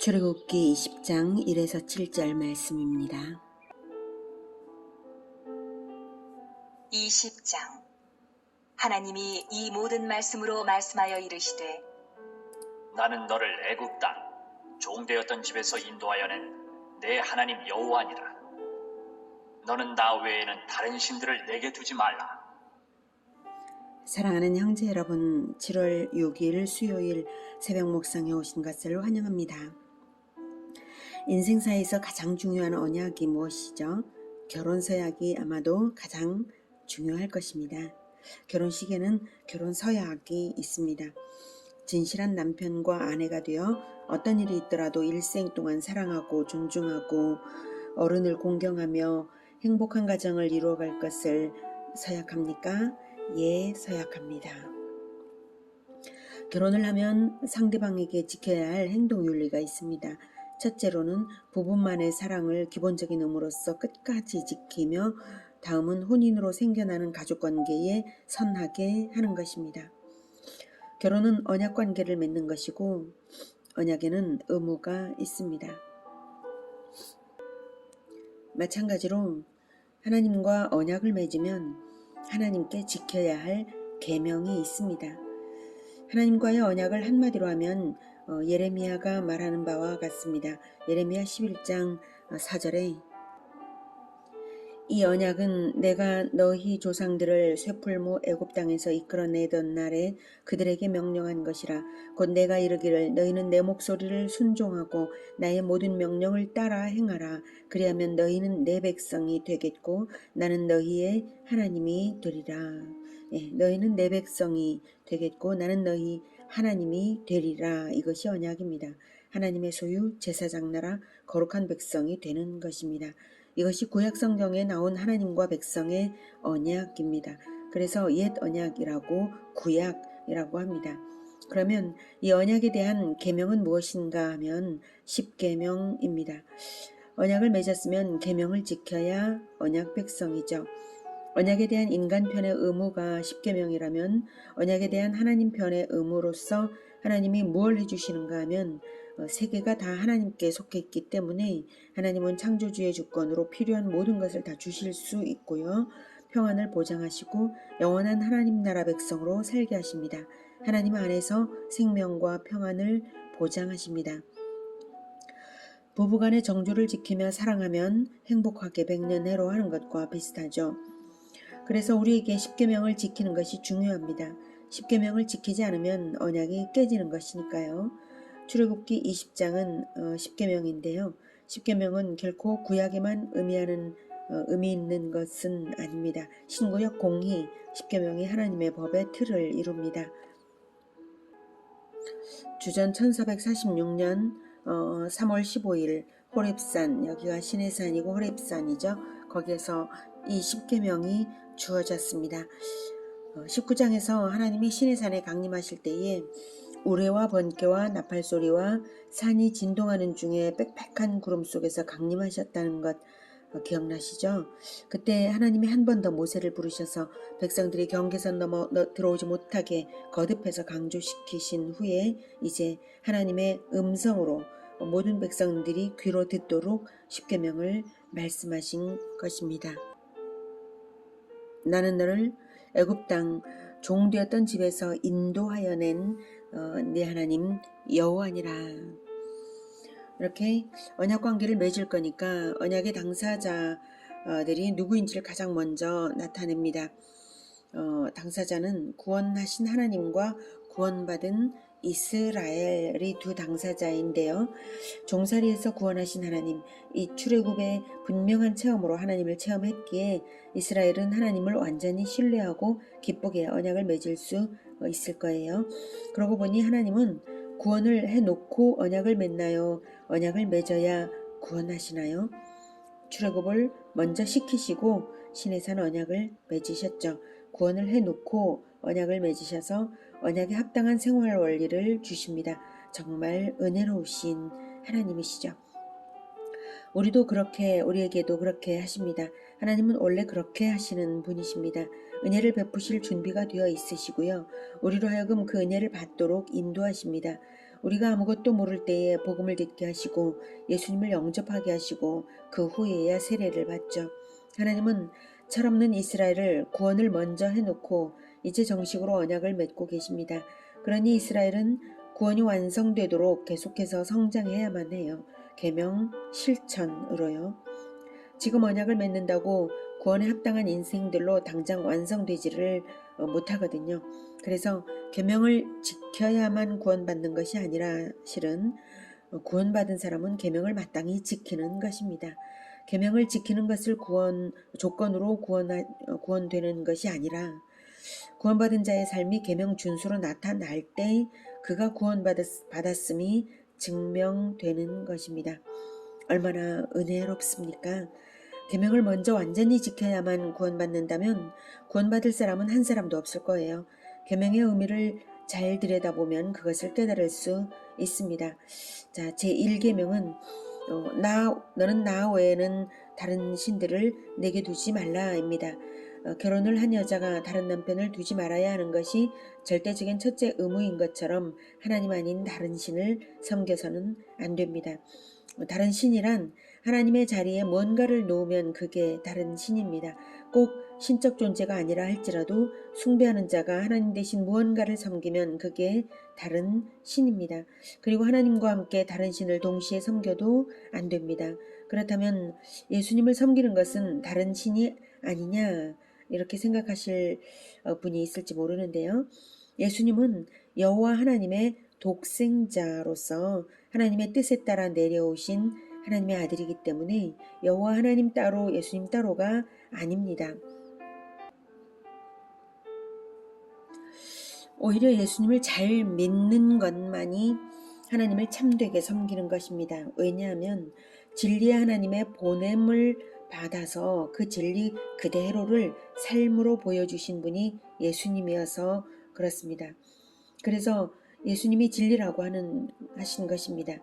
출애굽기 20장 1에서 7절 말씀입니다. 20장. 하나님이 이 모든 말씀으로 말씀하여 이르시되 나는 너를 애굽 땅 종되었던 집에서 인도하여 낸 내 하나님 여호와니라. 너는 나 외에는 다른 신들을 내게 두지 말라. 사랑하는 형제 여러분, 7월 6일 수요일 새벽 묵상에 오신 것을 환영합니다. 인생사에서 가장 중요한 언약이 무엇이죠? 결혼 서약이 아마도 가장 중요할 것입니다. 결혼식에는 결혼 서약이 있습니다. 진실한 남편과 아내가 되어 어떤 일이 있더라도 일생 동안 사랑하고 존중하고 어른을 공경하며 행복한 가정을 이루어갈 것을 서약합니까? 예, 서약합니다. 결혼을 하면 상대방에게 지켜야 할 행동윤리가 있습니다. 첫째로는 부부만의 사랑을 기본적인 의무로서 끝까지 지키며 다음은 혼인으로 생겨나는 가족관계에 선하게 하는 것입니다. 결혼은 언약관계를 맺는 것이고 언약에는 의무가 있습니다. 마찬가지로 하나님과 언약을 맺으면 하나님께 지켜야 할 계명이 있습니다. 하나님과의 언약을 한마디로 하면 예레미야가 말하는 바와 같습니다. 예레미야 11장 4절에 이 언약은 내가 너희 조상들을 쇠풀무 애굽 땅에서 이끌어내던 날에 그들에게 명령한 것이라. 곧 내가 이르기를 너희는 내 목소리를 순종하고 나의 모든 명령을 따라 행하라. 그리하면 너희는 내 백성이 되겠고 나는 너희의 하나님이 되리라. 너희는 내 백성이 되겠고 나는 너희 하나님이 되리라. 이것이 언약입니다. 하나님의 소유 제사장 나라 거룩한 백성이 되는 것입니다. 이것이 구약성경에 나온 하나님과 백성의 언약입니다. 그래서 옛 언약이라고 구약이라고 합니다. 그러면 이 언약에 대한 계명은 무엇인가 하면 10계명입니다. 언약을 맺었으면 계명을 지켜야 언약 백성이죠. 언약에 대한 인간 편의 의무가 10계명이라면 언약에 대한 하나님 편의 의무로서 하나님이 무엇을 해주시는가 하면 세계가 다 하나님께 속해 있기 때문에 하나님은 창조주의 주권으로 필요한 모든 것을 다 주실 수 있고요. 평안을 보장하시고 영원한 하나님 나라 백성으로 살게 하십니다. 하나님 안에서 생명과 평안을 보장하십니다. 부부간의 정조를 지키며 사랑하면 행복하게 백년해로 하는 것과 비슷하죠. 그래서 우리에게 10계명을 지키는 것이 중요합니다. 10계명을 지키지 않으면 언약이 깨지는 것이니까요. 출애굽기 20장은 10계명인데요. 10계명은 결코 구약에만 의미 있는 것은 아닙니다. 신구약 공히 10계명이 하나님의 법의 틀을 이룹니다. 주전 1446년 3월 15일 호렙산, 여기가 시내산이고 호렙산이죠. 거기에서 이 10계명이 주어졌습니다. 19장에서 하나님이 시내산에 강림하실 때에 우레와 번개와 나팔소리와 산이 진동하는 중에 빽빽한 구름 속에서 강림하셨다는 것 기억나시죠? 그때 하나님이 한 번 더 모세를 부르셔서 백성들이 경계선 넘어 들어오지 못하게 거듭해서 강조시키신 후에 이제 하나님의 음성으로 모든 백성들이 귀로 듣도록 10계명을 말씀하신 것입니다. 나는 너를 애굽 땅 종되었던 집에서 인도하여 낸 네 하나님 여호와니라. 이렇게 언약관계를 맺을 거니까 언약의 당사자들이 누구인지를 가장 먼저 나타냅니다. 당사자는 구원하신 하나님과 구원받은 이스라엘이 두 당사자인데요. 종살이에서 구원하신 하나님, 이 출애굽의 분명한 체험으로 하나님을 체험했기에 이스라엘은 하나님을 완전히 신뢰하고 기쁘게 언약을 맺을 수 있을 거예요. 그러고 보니 하나님은 구원을 해놓고 언약을 맺나요? 언약을 맺어야 구원하시나요? 출애굽을 먼저 시키시고 시내산 언약을 맺으셨죠. 구원을 해놓고 언약을 맺으셔서 언약에 합당한 생활 원리를 주십니다. 정말 은혜로우신 하나님이시죠. 우리에게도 그렇게 하십니다. 하나님은 원래 그렇게 하시는 분이십니다. 은혜를 베푸실 준비가 되어 있으시고요. 우리로 하여금 그 은혜를 받도록 인도하십니다. 우리가 아무것도 모를 때에 복음을 듣게 하시고 예수님을 영접하게 하시고 그 후에야 세례를 받죠. 하나님은 철없는 이스라엘을 구원을 먼저 해놓고 이제 정식으로 언약을 맺고 계십니다. 그러니 이스라엘은 구원이 완성되도록 계속해서 성장해야만 해요. 계명 실천으로요. 지금 언약을 맺는다고 구원에 합당한 인생들로 당장 완성되지를 못하거든요. 그래서 계명을 지켜야만 구원받는 것이 아니라 실은 구원받은 사람은 계명을 마땅히 지키는 것입니다. 계명을 지키는 것을 조건으로 구원되는 것이 아니라 구원받은 자의 삶이 계명 준수로 나타날 때 그가 구원받았음이 증명되는 것입니다. 얼마나 은혜롭습니까? 계명을 먼저 완전히 지켜야만 구원받는다면 구원받을 사람은 한 사람도 없을 거예요. 계명의 의미를 잘 들여다보면 그것을 깨달을 수 있습니다. 자, 제1계명은 너는 나 외에는 다른 신들을 내게 두지 말라입니다. 결혼을 한 여자가 다른 남편을 두지 말아야 하는 것이 절대적인 첫째 의무인 것처럼 하나님 아닌 다른 신을 섬겨서는 안 됩니다. 다른 신이란 하나님의 자리에 뭔가를 놓으면 그게 다른 신입니다. 꼭 신적 존재가 아니라 할지라도 숭배하는 자가 하나님 대신 무언가를 섬기면 그게 다른 신입니다. 그리고 하나님과 함께 다른 신을 동시에 섬겨도 안 됩니다. 그렇다면 예수님을 섬기는 것은 다른 신이 아니냐 이렇게 생각하실 분이 있을지 모르는데요. 예수님은 여호와 하나님의 독생자로서 하나님의 뜻에 따라 내려오신 하나님의 아들이기 때문에 여호와 하나님 따로 예수님 따로가 아닙니다. 오히려 예수님을 잘 믿는 것만이 하나님을 참되게 섬기는 것입니다. 왜냐하면 진리의 하나님의 보냄을 받아서 그 진리 그대로를 삶으로 보여주신 분이 예수님이어서 그렇습니다. 그래서 예수님이 진리라고 하신 것입니다.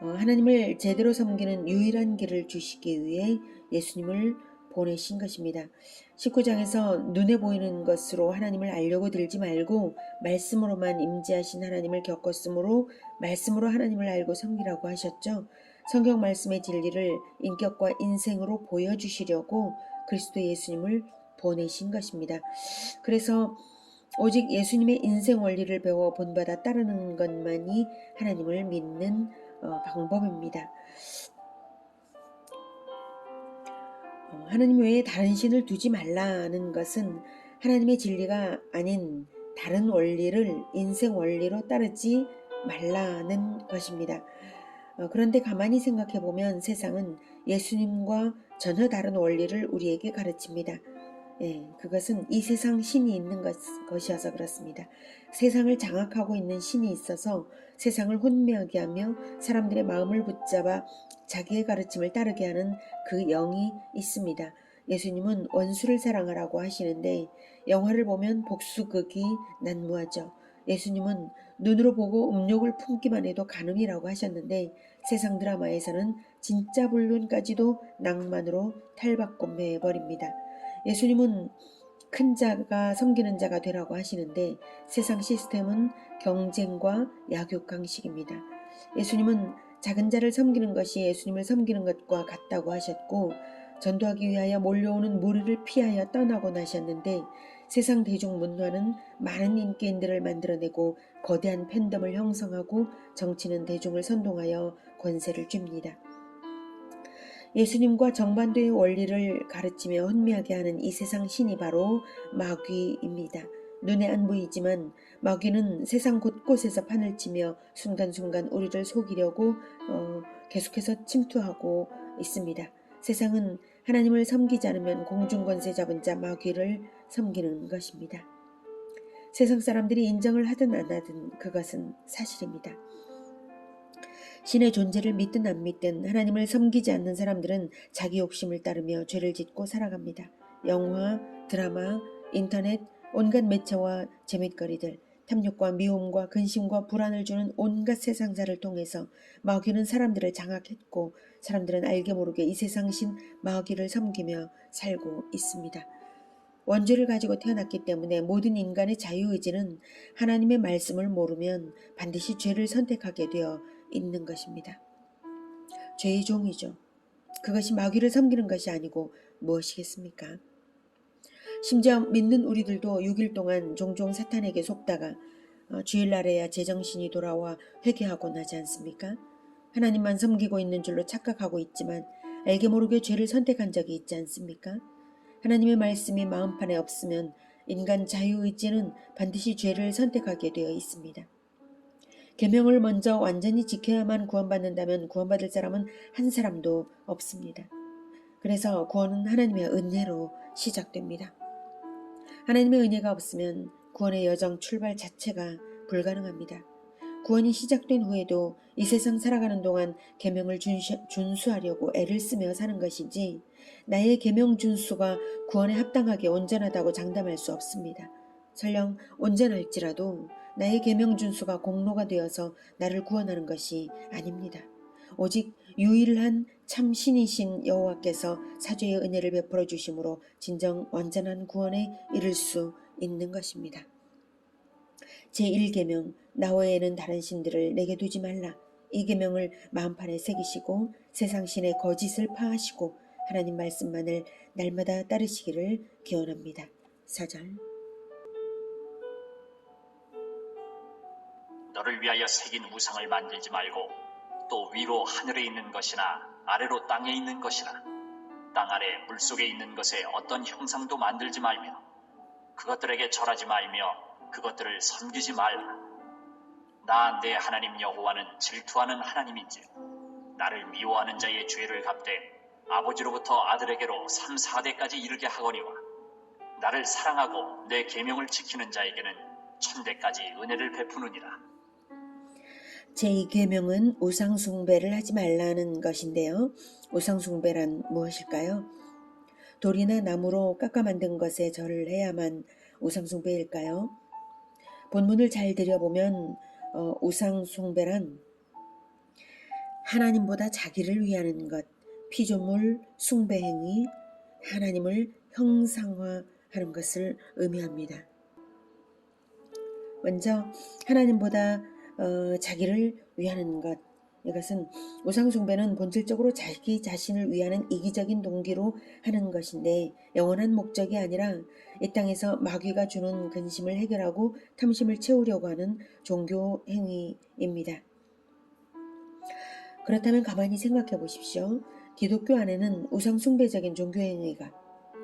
하나님을 제대로 섬기는 유일한 길을 주시기 위해 예수님을 보내신 것입니다. 19장에서 눈에 보이는 것으로 하나님을 알려고 들지 말고 말씀으로만 임재하신 하나님을 겪었으므로 말씀으로 하나님을 알고 섬기라고 하셨죠. 성경 말씀의 진리를 인격과 인생으로 보여주시려고 그리스도 예수님을 보내신 것입니다. 그래서 오직 예수님의 인생 원리를 배워 본받아 따르는 것만이 하나님을 믿는 방법입니다. 하나님 외에 다른 신을 두지 말라는 것은 하나님의 진리가 아닌 다른 원리를 인생 원리로 따르지 말라는 것입니다. 그런데 가만히 생각해 보면 세상은 예수님과 전혀 다른 원리를 우리에게 가르칩니다. 그것은 이 세상 신이 있는 것이어서 그렇습니다. 세상을 장악하고 있는 신이 있어서 세상을 혼미하게 하며 사람들의 마음을 붙잡아 자기의 가르침을 따르게 하는 그 영이 있습니다. 예수님은 원수를 사랑하라고 하시는데 영화를 보면 복수극이 난무하죠. 예수님은 눈으로 보고 음욕을 품기만 해도 간음이라고 하셨는데 세상 드라마에서는 진짜 불륜까지도 낭만으로 탈바꿈해버립니다. 예수님은 큰 자가 섬기는 자가 되라고 하시는데 세상 시스템은 경쟁과 약육강식입니다. 예수님은 작은 자를 섬기는 것이 예수님을 섬기는 것과 같다고 하셨고 전도하기 위하여 몰려오는 무리를 피하여 떠나곤 하셨는데 세상 대중문화는 많은 인기인들을 만들어내고 거대한 팬덤을 형성하고 정치는 대중을 선동하여 권세를 줍니다. 예수님과 정반대의 원리를 가르치며 혼미하게 하는 이 세상 신이 바로 마귀입니다. 눈에 안 보이지만 마귀는 세상 곳곳에서 판을 치며 순간순간 우리를 속이려고 계속해서 침투하고 있습니다. 세상은 하나님을 섬기지 않으면 공중권세 잡은 자 마귀를 섬기는 것입니다. 세상 사람들이 인정을 하든 안 하든 그것은 사실입니다. 신의 존재를 믿든 안 믿든 하나님을 섬기지 않는 사람들은 자기 욕심을 따르며 죄를 짓고 살아갑니다. 영화, 드라마, 인터넷, 온갖 매체와 재밌거리들, 탐욕과 미움과 근심과 불안을 주는 온갖 세상사를 통해서 마귀는 사람들을 장악했고 사람들은 알게 모르게 이 세상 신 마귀를 섬기며 살고 있습니다. 원죄를 가지고 태어났기 때문에 모든 인간의 자유의지는 하나님의 말씀을 모르면 반드시 죄를 선택하게 되어 있는 것입니다. 죄의 종이죠. 그것이 마귀를 섬기는 것이 아니고 무엇이겠습니까? 심지어 믿는 우리들도 6일 동안 종종 사탄에게 속다가 주일날에야 제정신이 돌아와 회개하곤 하지 않습니까? 하나님만 섬기고 있는 줄로 착각하고 있지만 알게 모르게 죄를 선택한 적이 있지 않습니까? 하나님의 말씀이 마음판에 없으면 인간 자유의지는 반드시 죄를 선택하게 되어 있습니다. 계명을 먼저 완전히 지켜야만 구원받는다면 구원받을 사람은 한 사람도 없습니다. 그래서 구원은 하나님의 은혜로 시작됩니다. 하나님의 은혜가 없으면 구원의 여정 출발 자체가 불가능합니다. 구원이 시작된 후에도 이 세상 살아가는 동안 계명을 준수하려고 애를 쓰며 사는 것이지 나의 계명 준수가 구원에 합당하게 온전하다고 장담할 수 없습니다. 설령 온전할지라도 나의 계명 준수가 공로가 되어서 나를 구원하는 것이 아닙니다. 오직 유일한 참 신이신 여호와께서 사죄의 은혜를 베풀어 주심으로 진정 완전한 구원에 이를 수 있는 것입니다. 제1계명 나 외에는 다른 신들을 내게 두지 말라. 이 계명을 마음판에 새기시고 세상 신의 거짓을 파하시고 하나님 말씀만을 날마다 따르시기를 기원합니다. 4절 너를 위하여 새긴 우상을 만들지 말고 또 위로 하늘에 있는 것이나 아래로 땅에 있는 것이나 땅 아래 물속에 있는 것에 어떤 형상도 만들지 말며 그것들에게 절하지 말며 그것들을 섬기지 말라. 나 내 하나님 여호와는 질투하는 하나님인지 나를 미워하는 자의 죄를 갚되 아버지로부터 아들에게로 3, 4대까지 이르게 하거니와 나를 사랑하고 내 계명을 지키는 자에게는 1000대까지 은혜를 베푸느니라. 제2계명은 우상숭배를 하지 말라는 것인데요. 우상숭배란 무엇일까요? 돌이나 나무로 깎아 만든 것에 절을 해야만 우상숭배일까요? 본문을 잘 들여보면 우상숭배란 하나님보다 자기를 위하는 것, 피조물 숭배행위, 하나님을 형상화하는 것을 의미합니다. 먼저 하나님보다 자기를 위하는 것, 이것은 우상숭배는 본질적으로 자기 자신을 위하는 이기적인 동기로 하는 것인데 영원한 목적이 아니라 이 땅에서 마귀가 주는 근심을 해결하고 탐심을 채우려고 하는 종교 행위입니다. 그렇다면 가만히 생각해 보십시오. 기독교 안에는 우상숭배적인 종교 행위가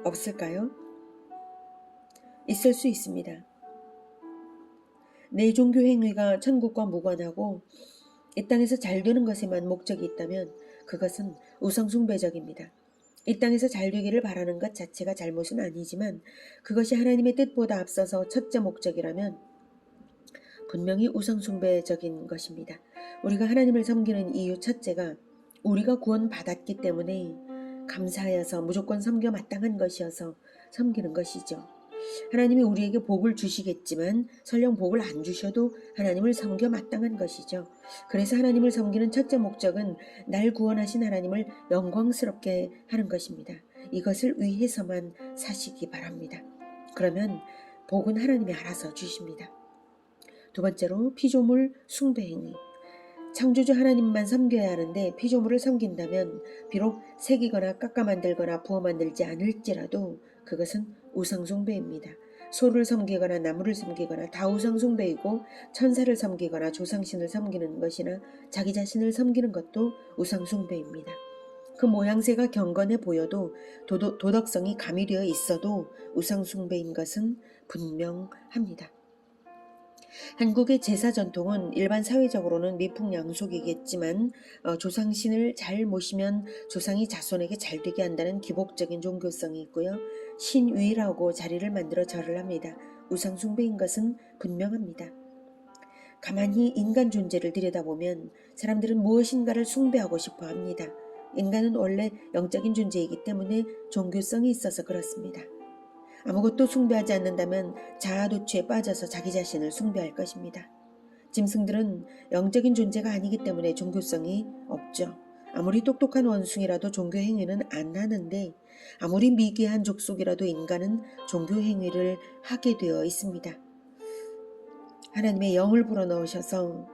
없을까요? 있을 수 있습니다. 내 종교 행위가 천국과 무관하고 이 땅에서 잘 되는 것에만 목적이 있다면 그것은 우상숭배적입니다. 이 땅에서 잘 되기를 바라는 것 자체가 잘못은 아니지만 그것이 하나님의 뜻보다 앞서서 첫째 목적이라면 분명히 우상숭배적인 것입니다. 우리가 하나님을 섬기는 이유 첫째가 우리가 구원받았기 때문에 감사하여서 무조건 섬겨 마땅한 것이어서 섬기는 것이죠. 하나님이 우리에게 복을 주시겠지만 설령 복을 안 주셔도 하나님을 섬겨 마땅한 것이죠. 그래서 하나님을 섬기는 첫째 목적은 날 구원하신 하나님을 영광스럽게 하는 것입니다. 이것을 위해서만 사시기 바랍니다. 그러면 복은 하나님이 알아서 주십니다. 두 번째로 피조물 숭배행위. 창조주 하나님만 섬겨야 하는데 피조물을 섬긴다면 비록 새기거나 깎아 만들거나 부어 만들지 않을지라도 그것은 우상숭배입니다. 소를 섬기거나 나무를 섬기거나 다 우상숭배이고 천사를 섬기거나 조상신을 섬기는 것이나 자기 자신을 섬기는 것도 우상숭배입니다. 그 모양새가 경건해 보여도 도덕성이 가미되어 있어도 우상숭배인 것은 분명합니다. 한국의 제사 전통은 일반 사회적으로는 미풍양속이겠지만 조상신을 잘 모시면 조상이 자손에게 잘 되게 한다는 기복적인 종교성이 있고요. 신위라고 자리를 만들어 절을 합니다. 우상숭배인 것은 분명합니다. 가만히 인간 존재를 들여다보면 사람들은 무엇인가를 숭배하고 싶어 합니다. 인간은 원래 영적인 존재이기 때문에 종교성이 있어서 그렇습니다. 아무것도 숭배하지 않는다면 자아도취에 빠져서 자기 자신을 숭배할 것입니다. 짐승들은 영적인 존재가 아니기 때문에 종교성이 없죠. 아무리 똑똑한 원숭이라도 종교 행위는 안 하는데 아무리 미개한 족속이라도 인간은 종교 행위를 하게 되어 있습니다. 하나님의 영을 불어넣으셔서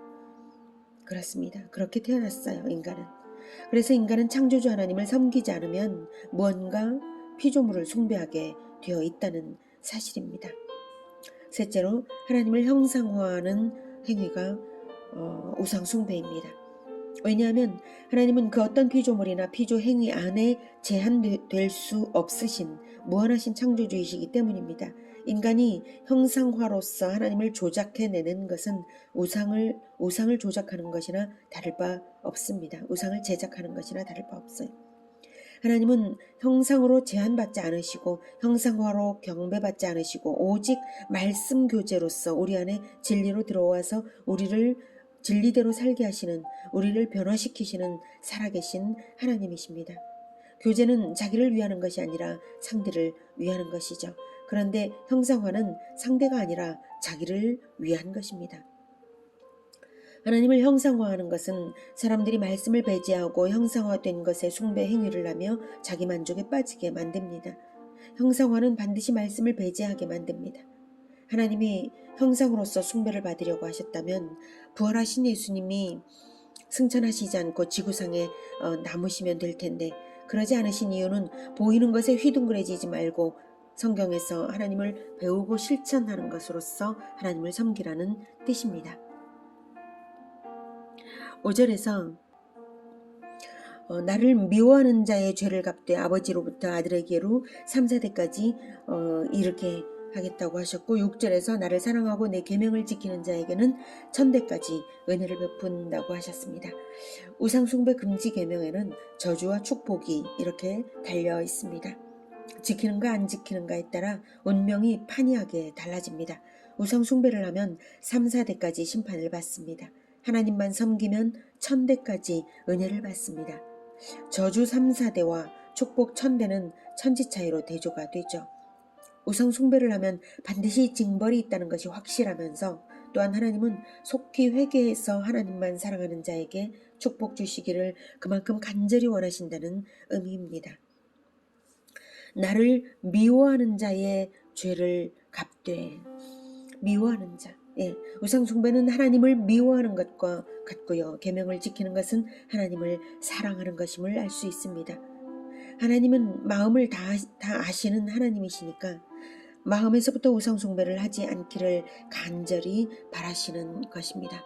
그렇습니다. 그렇게 태어났어요, 인간은. 그래서 인간은 창조주 하나님을 섬기지 않으면 무언가 피조물을 숭배하게 되어 있다는 사실입니다. 셋째로 하나님을 형상화하는 행위가 우상 숭배입니다. 왜냐하면 하나님은 그 어떤 피조물이나 피조 행위 안에 제한될 수 없으신 무한하신 창조주이시기 때문입니다. 인간이 형상화로서 하나님을 조작해내는 것은 우상을 조작하는 것이나 다를 바 없습니다. 우상을 제작하는 것이나 다를 바 없어요. 하나님은 형상으로 제한받지 않으시고 형상화로 경배받지 않으시고 오직 말씀 교제로서 우리 안에 진리로 들어와서 우리를 진리대로 살게 하시는, 우리를 변화시키시는 살아계신 하나님이십니다. 교제는 자기를 위하는 것이 아니라 상대를 위하는 것이죠. 그런데 형상화는 상대가 아니라 자기를 위한 것입니다. 하나님을 형상화하는 것은 사람들이 말씀을 배제하고 형상화된 것에 숭배 행위를 하며 자기 만족에 빠지게 만듭니다. 형상화는 반드시 말씀을 배제하게 만듭니다. 하나님이 형상으로서 숭배를 받으려고 하셨다면 부활하신 예수님이 승천하시지 않고 지구상에 남으시면 될 텐데 그러지 않으신 이유는 보이는 것에 휘둥그레지지 말고 성경에서 하나님을 배우고 실천하는 것으로서 하나님을 섬기라는 뜻입니다. 5절에서 나를 미워하는 자의 죄를 갚되 아버지로부터 아들에게로 3, 4대까지 이렇게 하겠다고 하셨고 6절에서 나를 사랑하고 내 계명을 지키는 자에게는 1000대까지 은혜를 베푼다고 하셨습니다. 우상숭배 금지 계명에는 저주와 축복이 이렇게 달려 있습니다. 지키는가 안 지키는가에 따라 운명이 판이하게 달라집니다. 우상숭배를 하면 3, 4대까지 심판을 받습니다. 하나님만 섬기면 1000대까지 은혜를 받습니다. 저주 3, 4대와 축복 1000대는 천지 차이로 대조가 되죠. 우상 숭배를 하면 반드시 징벌이 있다는 것이 확실하면서 또한 하나님은 속히 회개해서 하나님만 사랑하는 자에게 축복 주시기를 그만큼 간절히 원하신다는 의미입니다. 나를 미워하는 자의 죄를 갚되 미워하는 자. 우상 숭배는 하나님을 미워하는 것과 같고요. 계명을 지키는 것은 하나님을 사랑하는 것임을 알 수 있습니다. 하나님은 마음을 다 아시는 하나님이시니까 마음에서부터 우상 숭배를 하지 않기를 간절히 바라시는 것입니다.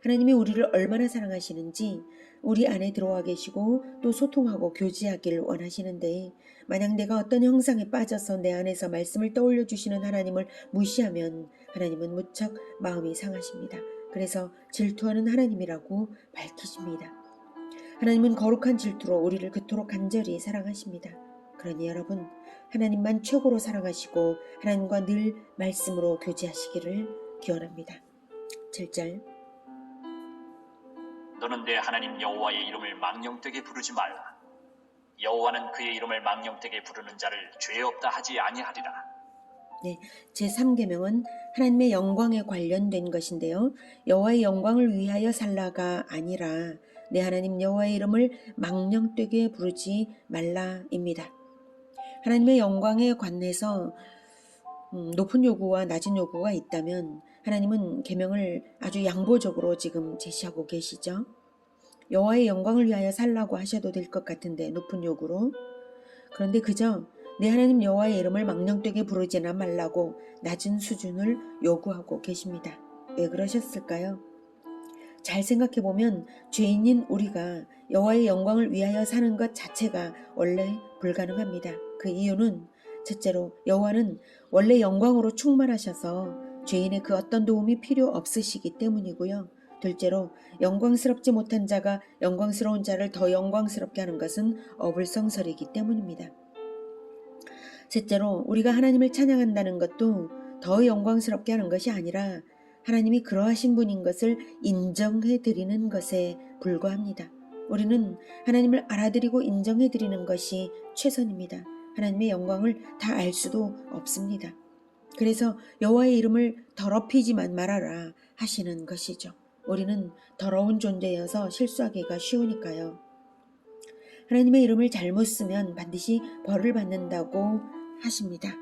하나님이 우리를 얼마나 사랑하시는지 우리 안에 들어와 계시고 또 소통하고 교제하기를 원하시는데 만약 내가 어떤 형상에 빠져서 내 안에서 말씀을 떠올려 주시는 하나님을 무시하면 하나님은 무척 마음이 상하십니다. 그래서 질투하는 하나님이라고 밝히십니다. 하나님은 거룩한 질투로 우리를 그토록 간절히 사랑하십니다. 그러니 여러분 하나님만 최고로 사랑하시고 하나님과 늘 말씀으로 교제하시기를 기원합니다. 7절 너는 내 하나님 여호와의 이름을 망령되게 부르지 말라. 여호와는 그의 이름을 망령되게 부르는 자를 죄 없다 하지 아니하리라. 제3계명은 하나님의 영광에 관련된 것인데요. 여호와의 영광을 위하여 살라가 아니라 내 하나님 여호와의 이름을 망령되게 부르지 말라입니다. 하나님의 영광에 관해서 높은 요구와 낮은 요구가 있다면 하나님은 계명을 아주 양보적으로 지금 제시하고 계시죠. 여호와의 영광을 위하여 살라고 하셔도 될 것 같은데 높은 요구로. 그런데 그저 내 하나님 여호와의 이름을 망령되게 부르지나 말라고 낮은 수준을 요구하고 계십니다. 왜 그러셨을까요? 잘 생각해보면 죄인인 우리가 여호와의 영광을 위하여 사는 것 자체가 원래 불가능합니다. 그 이유는 첫째로 여호와는 원래 영광으로 충만하셔서 죄인의 그 어떤 도움이 필요 없으시기 때문이고요. 둘째로 영광스럽지 못한 자가 영광스러운 자를 더 영광스럽게 하는 것은 어불성설이기 때문입니다. 셋째로 우리가 하나님을 찬양한다는 것도 더 영광스럽게 하는 것이 아니라 하나님이 그러하신 분인 것을 인정해 드리는 것에 불과합니다. 우리는 하나님을 알아드리고 인정해 드리는 것이 최선입니다. 하나님의 영광을 다 알 수도 없습니다. 그래서 여호와의 이름을 더럽히지만 말아라 하시는 것이죠. 우리는 더러운 존재여서 실수하기가 쉬우니까요. 하나님의 이름을 잘못 쓰면 반드시 벌을 받는다고 하십니다.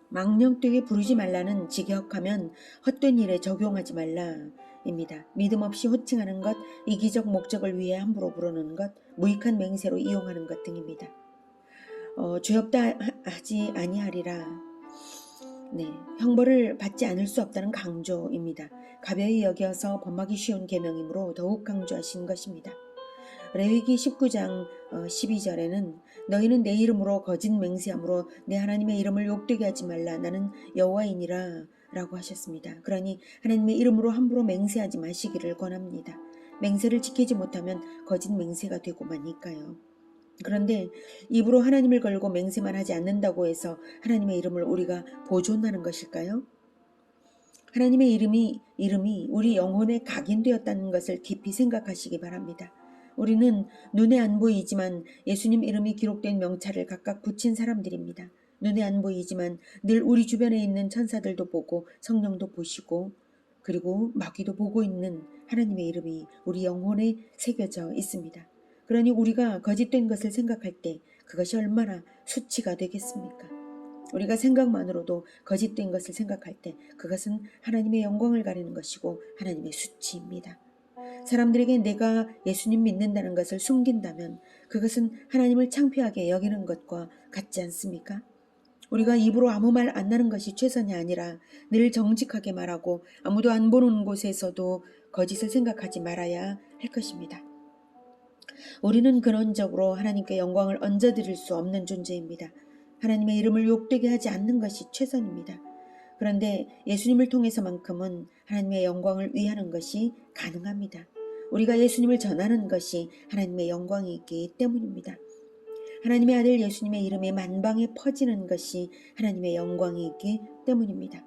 망령되게 부르지 말라는 직역하면 헛된 일에 적용하지 말라입니다. 믿음 없이 호칭하는 것, 이기적 목적을 위해 함부로 부르는 것, 무익한 맹세로 이용하는 것 등입니다. 죄 없다 하지 아니하리라. 네, 형벌을 받지 않을 수 없다는 강조입니다. 가벼이 여겨서 범하기 쉬운 계명이므로 더욱 강조하신 것입니다. 레위기 19장 12절에는 너희는 내 이름으로 거짓 맹세함으로 내 하나님의 이름을 욕되게 하지 말라. 나는 여호와이니라 라고 하셨습니다. 그러니 하나님의 이름으로 함부로 맹세하지 마시기를 권합니다. 맹세를 지키지 못하면 거짓 맹세가 되고 마니까요. 그런데 입으로 하나님을 걸고 맹세만 하지 않는다고 해서 하나님의 이름을 우리가 보존하는 것일까요? 하나님의 이름이 우리 영혼에 각인되었다는 것을 깊이 생각하시기 바랍니다. 우리는 눈에 안 보이지만 예수님 이름이 기록된 명찰을 각각 붙인 사람들입니다. 눈에 안 보이지만 늘 우리 주변에 있는 천사들도 보고 성령도 보시고 그리고 마귀도 보고 있는 하나님의 이름이 우리 영혼에 새겨져 있습니다. 그러니 우리가 거짓된 것을 생각할 때 그것이 얼마나 수치가 되겠습니까? 우리가 생각만으로도 거짓된 것을 생각할 때 그것은 하나님의 영광을 가리는 것이고 하나님의 수치입니다. 사람들에게 내가 예수님 믿는다는 것을 숨긴다면 그것은 하나님을 창피하게 여기는 것과 같지 않습니까? 우리가 입으로 아무 말 안 나는 것이 최선이 아니라 늘 정직하게 말하고 아무도 안 보는 곳에서도 거짓을 생각하지 말아야 할 것입니다. 우리는 근원적으로 하나님께 영광을 얹어드릴 수 없는 존재입니다. 하나님의 이름을 욕되게 하지 않는 것이 최선입니다. 그런데 예수님을 통해서만큼은 하나님의 영광을 위하는 것이 가능합니다. 우리가 예수님을 전하는 것이 하나님의 영광이 있기 때문입니다. 하나님의 아들 예수님의 이름이 만방에 퍼지는 것이 하나님의 영광이 있기 때문입니다.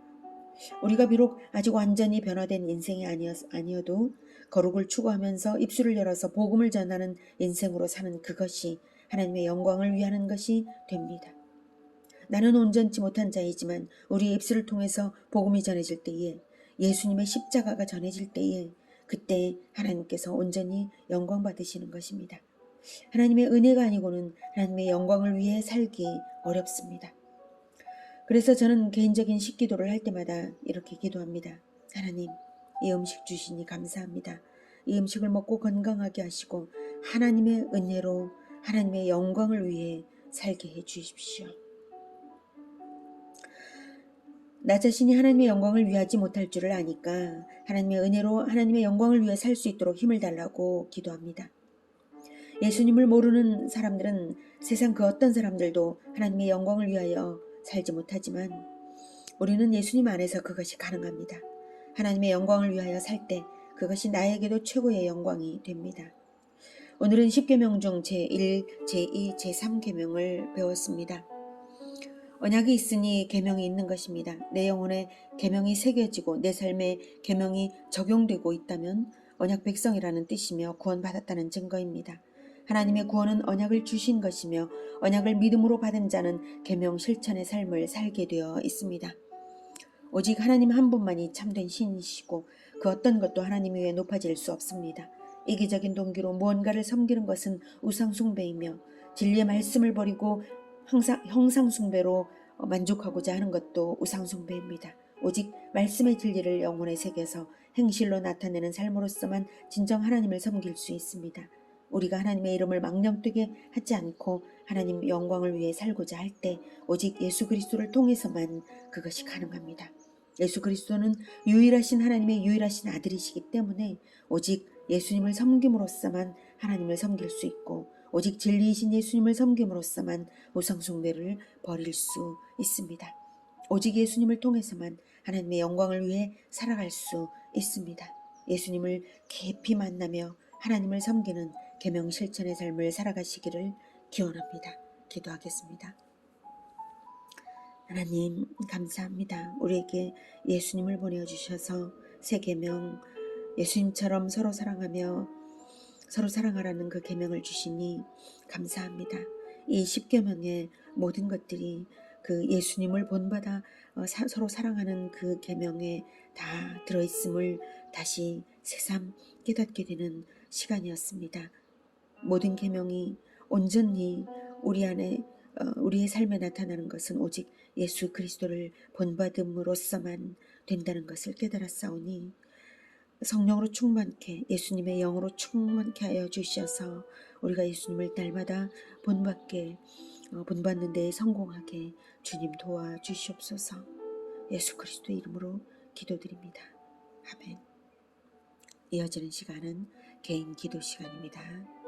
우리가 비록 아직 완전히 변화된 인생이 아니어도 거룩을 추구하면서 입술을 열어서 복음을 전하는 인생으로 사는 그것이 하나님의 영광을 위하는 것이 됩니다. 나는 온전치 못한 자이지만 우리의 입술을 통해서 복음이 전해질 때에 예수님의 십자가가 전해질 때에 그때 하나님께서 온전히 영광 받으시는 것입니다. 하나님의 은혜가 아니고는 하나님의 영광을 위해 살기 어렵습니다. 그래서 저는 개인적인 식기도를 할 때마다 이렇게 기도합니다. 하나님, 이 음식 주시니 감사합니다. 이 음식을 먹고 건강하게 하시고 하나님의 은혜로 하나님의 영광을 위해 살게 해 주십시오. 나 자신이 하나님의 영광을 위하지 못할 줄을 아니까 하나님의 은혜로 하나님의 영광을 위해 살 수 있도록 힘을 달라고 기도합니다. 예수님을 모르는 사람들은 세상 그 어떤 사람들도 하나님의 영광을 위하여 살지 못하지만 우리는 예수님 안에서 그것이 가능합니다. 하나님의 영광을 위하여 살 때 그것이 나에게도 최고의 영광이 됩니다. 오늘은 10계명 중 제1, 제2, 제3계명을 배웠습니다. 언약이 있으니 계명이 있는 것입니다. 내 영혼에 계명이 새겨지고 내 삶에 계명이 적용되고 있다면 언약 백성이라는 뜻이며 구원받았다는 증거입니다. 하나님의 구원은 언약을 주신 것이며 언약을 믿음으로 받은 자는 계명 실천의 삶을 살게 되어 있습니다. 오직 하나님 한 분만이 참된 신이시고 그 어떤 것도 하나님 위에 높아질 수 없습니다. 이기적인 동기로 무언가를 섬기는 것은 우상숭배이며 진리의 말씀을 버리고 형상숭배로 만족하고자 하는 것도 우상숭배입니다. 오직 말씀의 진리를 영혼에 새겨서 행실로 나타내는 삶으로서만 진정 하나님을 섬길 수 있습니다. 우리가 하나님의 이름을 망령되게 하지 않고 하나님 영광을 위해 살고자 할 때 오직 예수 그리스도를 통해서만 그것이 가능합니다. 예수 그리스도는 유일하신 하나님의 유일하신 아들이시기 때문에 오직 예수님을 섬김으로써만 하나님을 섬길 수 있고 오직 진리이신 예수님을 섬김으로써만 우상숭배를 버릴 수 있습니다. 오직 예수님을 통해서만 하나님의 영광을 위해 살아갈 수 있습니다. 예수님을 깊이 만나며 하나님을 섬기는 계명 실천의 삶을 살아가시기를 기원합니다. 기도하겠습니다. 하나님 감사합니다. 우리에게 예수님을 보내주셔서 새 계명 예수님처럼 서로 사랑하며 서로 사랑하라는 그 계명을 주시니 감사합니다. 이 10계명의 모든 것들이 그 예수님을 본받아 서로 사랑하는 그 계명에 다 들어있음을 다시 새삼 깨닫게 되는 시간이었습니다. 모든 계명이 온전히 우리 안에 우리의 삶에 나타나는 것은 오직 예수 그리스도를 본받음으로써만 된다는 것을 깨달았사오니 성령으로 충만케 예수님의 영으로 충만케 하여 주셔서 우리가 예수님을 날마다 본받는 데에 성공하게 주님 도와주시옵소서. 예수 그리스도의 이름으로 기도드립니다. 아멘. 이어지는 시간은 개인 기도 시간입니다.